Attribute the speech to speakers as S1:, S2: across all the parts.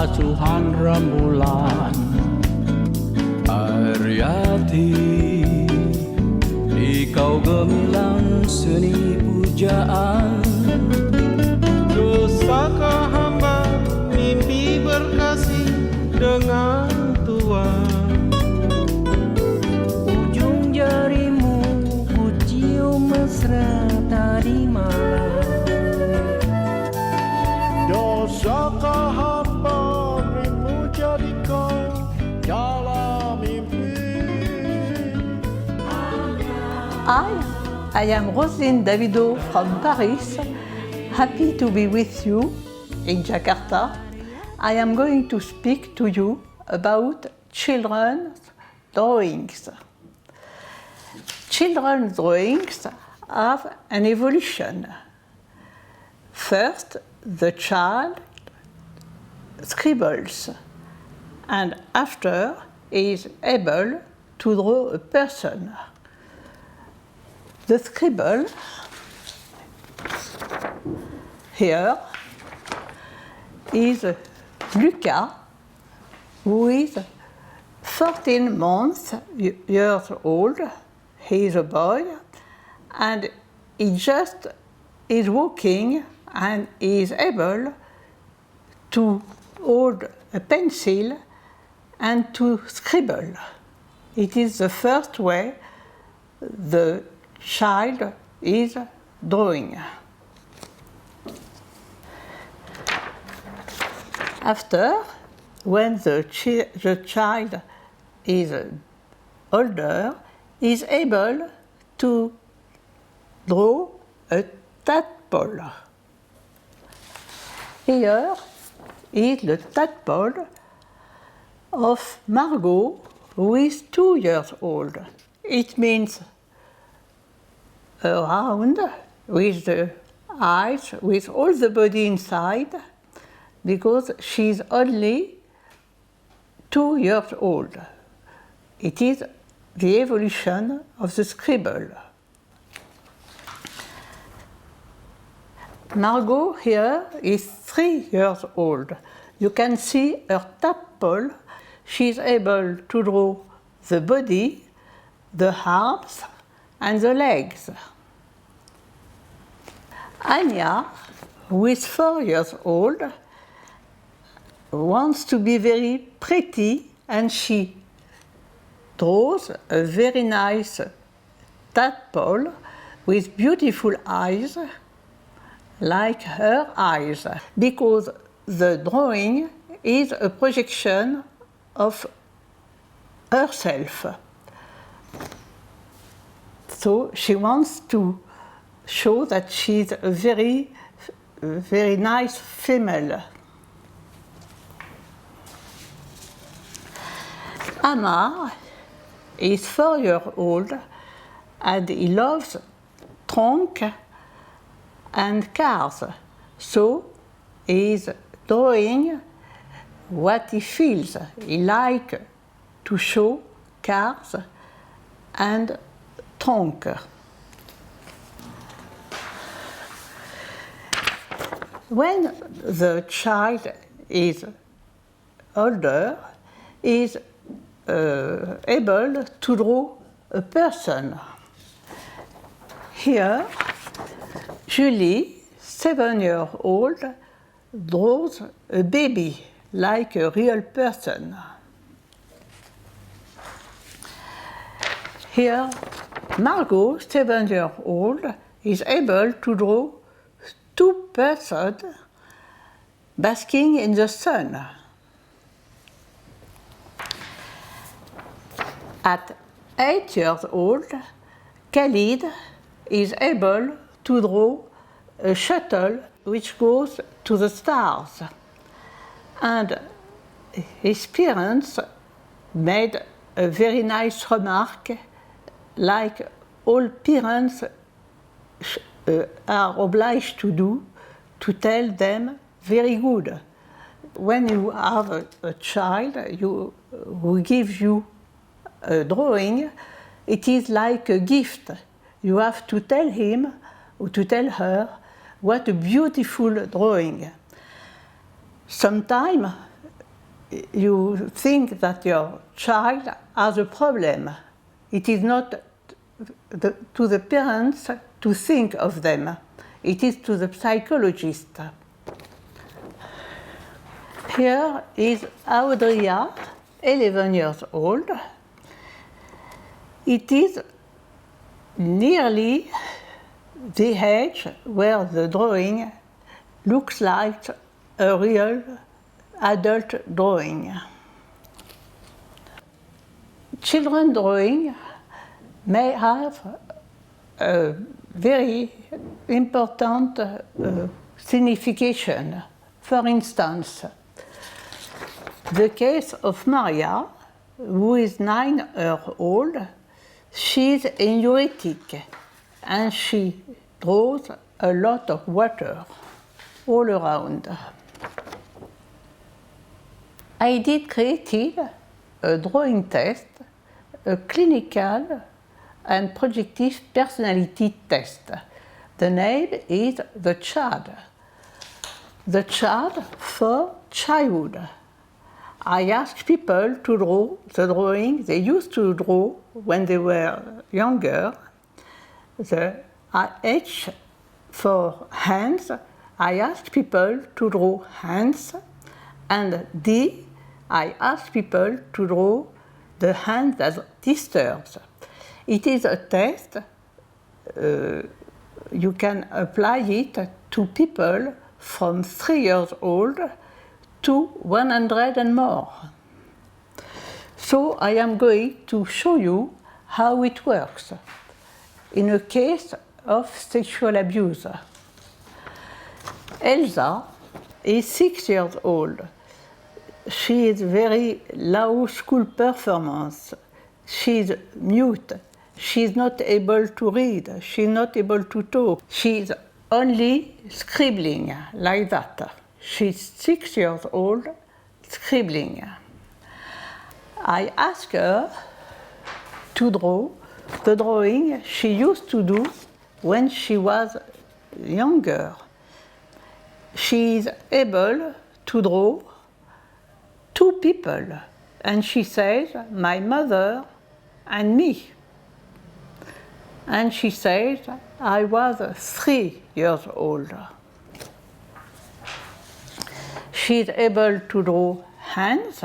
S1: asuhan rembulan Ariati di kau gemilang seni pujaan
S2: Dosakah hamba mimpi berkasih dengan Tuhan
S3: Ujung jarimu ku cium mesra tadi malam
S4: Dosakah hamba memuja di kau dalam mimpi
S5: I am Roselyne Davido from Paris. Happy to be with you in Jakarta. I am going to speak to you about children's drawings. Children's drawings have an evolution. First, the child scribbles, and after is able to draw a person. The scribble here is Lucas, who is 14 years old. He is a boy, and he just is walking and is able to hold a pencil and to scribble. It is the first way the child is drawing. After, when the child is older, is able to draw a tadpole. Here is the tadpole of Margot, who is 2 years old. It means round with the eyes, with all the body inside, because she's only 2 years old. It is the evolution of the scribble. Margot here is 3 years old. You can see her tadpole. She's able to draw the body, the arms, and the legs. Anya, who is 4 years old, wants to be very pretty, and she draws a very nice tadpole with beautiful eyes, like her eyes, because the drawing is a projection of herself. So she wants to show that she's a very, very nice female. Amar is 4 years old, and he loves trunk and cars. So he is drawing what he feels. He likes to show cars and trunk. When the child is older, he is able to draw a person. Here, Julie, 7 years old, draws a baby like a real person. Here, Margot, 7 years old, is able to draw 2 persons basking in the sun. At 8 years old, Khalid is able to draw a shuttle which goes to the stars. And his parents made a very nice remark, like all parents are obliged to do, to tell them very good. When you have a child who gives you a drawing, it is like a gift. You have to tell him or to tell her what a beautiful drawing. Sometimes you think that your child has a problem. It is not to the parents to think of them. It is to the psychologist. Here is Audria, 11 years old. It is nearly the age where the drawing looks like a real adult drawing. Children drawing may have a very important signification. For instance, the case of Maria, who is 9 years old, she is neurotic and she draws a lot of water all around. I did create a drawing test, a clinical and projective personality test. The name is the CHAD. The CHAD for childhood. I asked people to draw the drawing they used to draw when they were younger. The H for hands, I asked people to draw hands, and D, I asked people to draw the hand that disturbs. It is a test. You can apply it to people from 3 years old to 100 and more. So I am going to show you how it works in a case of sexual abuse. Elsa is 6 years old. She is very low school performance. She is mute. She is not able to read. She is not able to talk. She is only scribbling like that. She's 6 years old, scribbling. I asked her to draw the drawing she used to do when she was younger. She is able to draw 2 people, and she says, my mother and me. And she says, I was 3 years old. She is able to draw hands.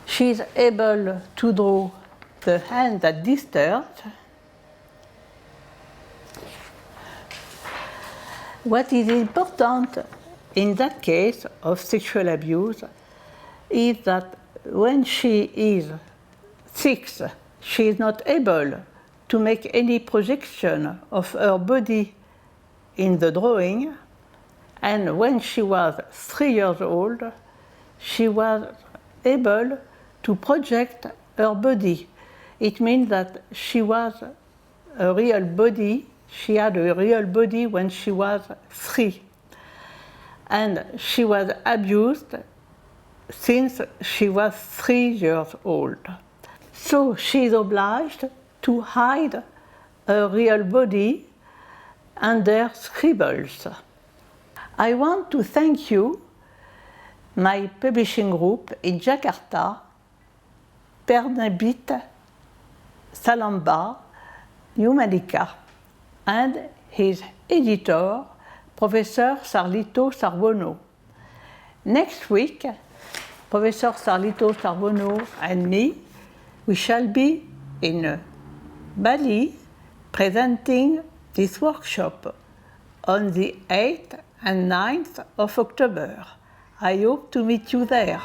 S5: She is able to draw the hand that disturbs. What is important in that case of sexual abuse is that when she is 6, she is not able to make any projection of her body in the drawing, and when she was 3 years old, she was able to project her body. It means that she was a real body, she had a real body when she was 3. And she was abused since she was 3 years old. So she is obliged to hide her real body under scribbles. I want to thank you, my publishing group in Jakarta, Penerbit, Salamba, Humanica, and his editor, Professor Sarlito Sarbono. Next week, Professor Sarlito Sarbono and me, we shall be in Bali presenting this workshop on the 8th and 9th of October. I hope to meet you there.